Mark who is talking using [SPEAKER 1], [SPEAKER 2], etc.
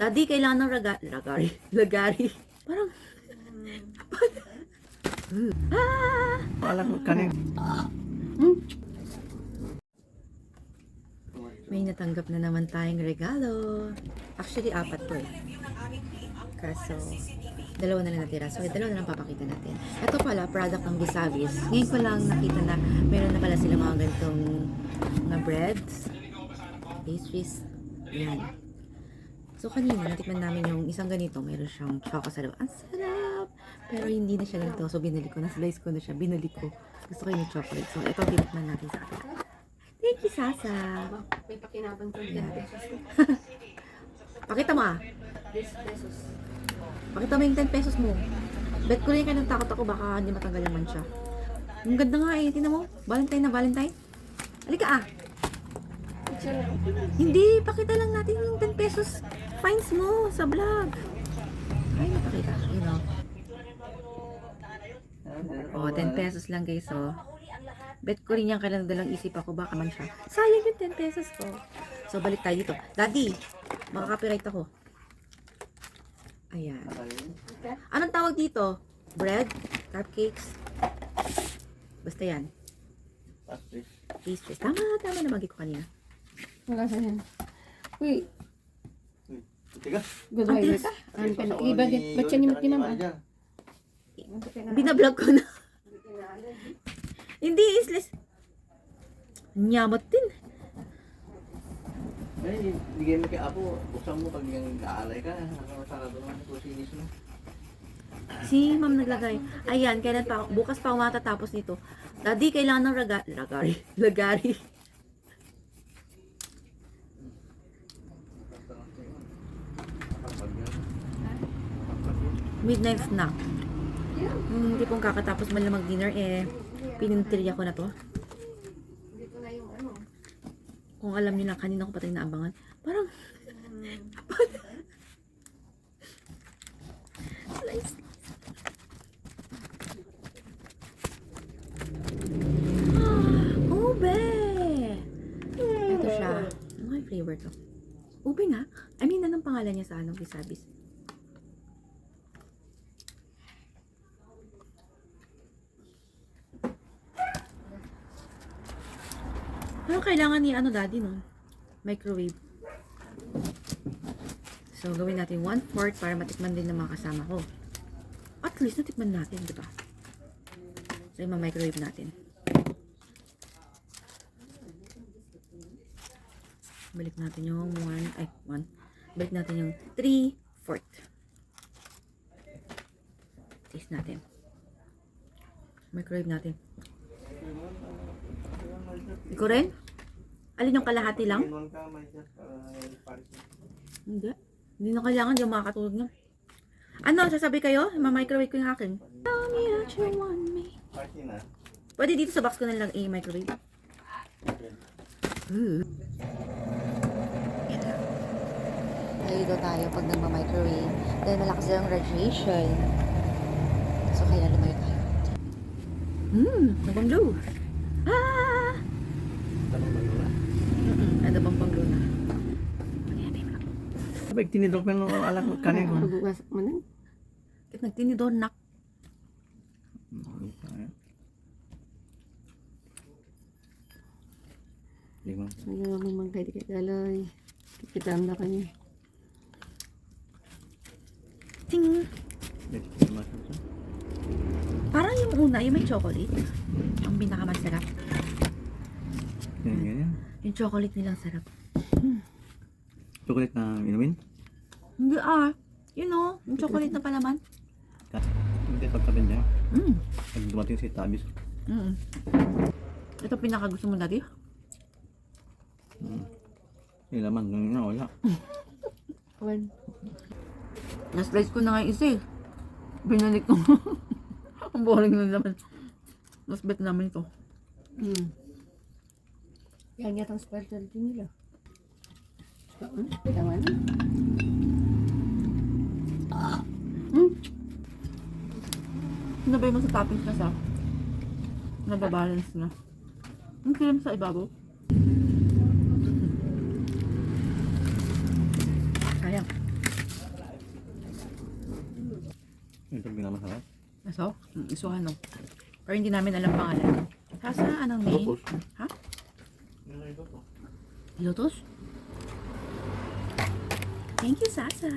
[SPEAKER 1] Daddy, kailangan ng lagari. Parang,
[SPEAKER 2] Alam ko kanin.
[SPEAKER 1] may natanggap na naman tayong regalo. Actually, 4 to eh. Kaso, 2 na lang natira. So, 2 na lang papakita natin. Ito pala, product ng Visavis. Ngayon ko lang nakita na meron na pala sila mga ganitong mga breads, pastries. Yan. So, kanina, natikman namin yung isang ganito. Meron siyang choco sa loob. Ang sarap! Pero hindi na siya ganito. So, binalik ko. Na-slice ko na siya. Binalik ko. Gusto ko yung chocolate. So, ito, tinikman natin sa kapila. Thank you, Sasa!
[SPEAKER 3] May pakinabang ko din.
[SPEAKER 1] Pakita mo
[SPEAKER 3] 10 pesos.
[SPEAKER 1] Pakita mo yung 10 pesos mo. Bet ko rin ka ng takot ako. Baka hindi matanggal yung mancha. Yung ganda nga eh. Tingnan mo. Valentine na Valentine. Halika Hindi. Pakita lang natin yung 10 pesos fines mo sa vlog. Ay, napakita. You know. Oh, 10 pesos lang guys. So, bet ko rin yan kailan dalang isip ako. Baka man siya. Sayang yung 10 pesos ko. So, balik tayo dito. Daddy, makaka-copyright ako. Ayan. Anong tawag dito? Bread? Cupcakes? Basta yan. Pastries. Tama naman ko kanina.
[SPEAKER 3] Wala sa yan. Uy,
[SPEAKER 2] Tiga.
[SPEAKER 3] good idea ka. Ano ka na? Iba din. Ba't siya nimot ni mama?
[SPEAKER 1] Binablog ko na. Hindi, isles. Nyamot din.
[SPEAKER 2] Ay, bigyan mo kay Apo. Buksan mo pag yung aalay ka. Sarado naman ito sinis mo.
[SPEAKER 1] Si ma'am naglagay. Ayan, kailan pa, bukas pa ako matatapos nito. Daddy, kailangan ng lagari. Midnight snack. Hindi pong kakatapos man lang mag-dinner eh. Pinintilya ko na to.
[SPEAKER 3] Dito na yung ano.
[SPEAKER 1] Kung alam niyo lang, kanina ko patay naabangan. Parang, slice. Ube! Ito siya. Ano yung flavor to? Ube nga. I mean, anong pangalan niya sa anong Visabis? Pero kailangan ni ano daddy no? Microwave. So, gawin natin 1/4 para matikman din ng mga kasama ko. At least natikman natin, di ba? So, i-microwave natin. Balik natin yung 1. Balik natin yung 3/4. Taste natin. Microwave natin. Ikaw rin? Alin yung kalahati lang? Hindi. Hindi na kailangan, di makakatulog na. Ano, sasabi kayo? Ma-microwave ko yung akin. Tell me that you want me. Pwede dito sa box ko na lang i-microwave. Yan na. Nalito tayo pag nagma-microwave. Dahil malakas yung radiation. So, kaya lumayo tayo. Nabanglo. Ano bang panglo na?
[SPEAKER 2] Sabay, tinidok mo nung alam ko kanin ko.
[SPEAKER 3] Bukas mo na.
[SPEAKER 1] Kahit nagtinidor nak.
[SPEAKER 2] Lima.
[SPEAKER 3] Ayaw mo magkaya di kagaloy. Kikitam na kanya.
[SPEAKER 1] Ting! Parang yung una, yung may chocolate. Ang pinakamasarap.
[SPEAKER 2] Ganyan.
[SPEAKER 1] Yung chocolate nilang sarap.
[SPEAKER 2] Chocolate na inumin?
[SPEAKER 1] Hindi you know, yung chocolate na palaman.
[SPEAKER 2] Hindi, pagtabi niya. Pag dumating si Tabis.
[SPEAKER 1] Ito pinaka gusto mo dati?
[SPEAKER 2] Yung laman, ganyan na, wala.
[SPEAKER 1] Na-slice ko na nga yung isa eh. Binalik ko. Ang boring na naman. Mas bet namin ito.
[SPEAKER 3] Yan nga ang specialty nila. Tama na.
[SPEAKER 1] Sinabay mo sa toppings na sa nababalance na. Ang cream sa ibabaw. Sayang.
[SPEAKER 2] Yung sabi nga masarap.
[SPEAKER 1] Aso? Isuhan no. Pero hindi namin alam pangalan. Sasa, anong name?
[SPEAKER 2] Lotus.
[SPEAKER 1] Ha?
[SPEAKER 2] Yung ito po.
[SPEAKER 1] Lotus? Thank you, Sasa.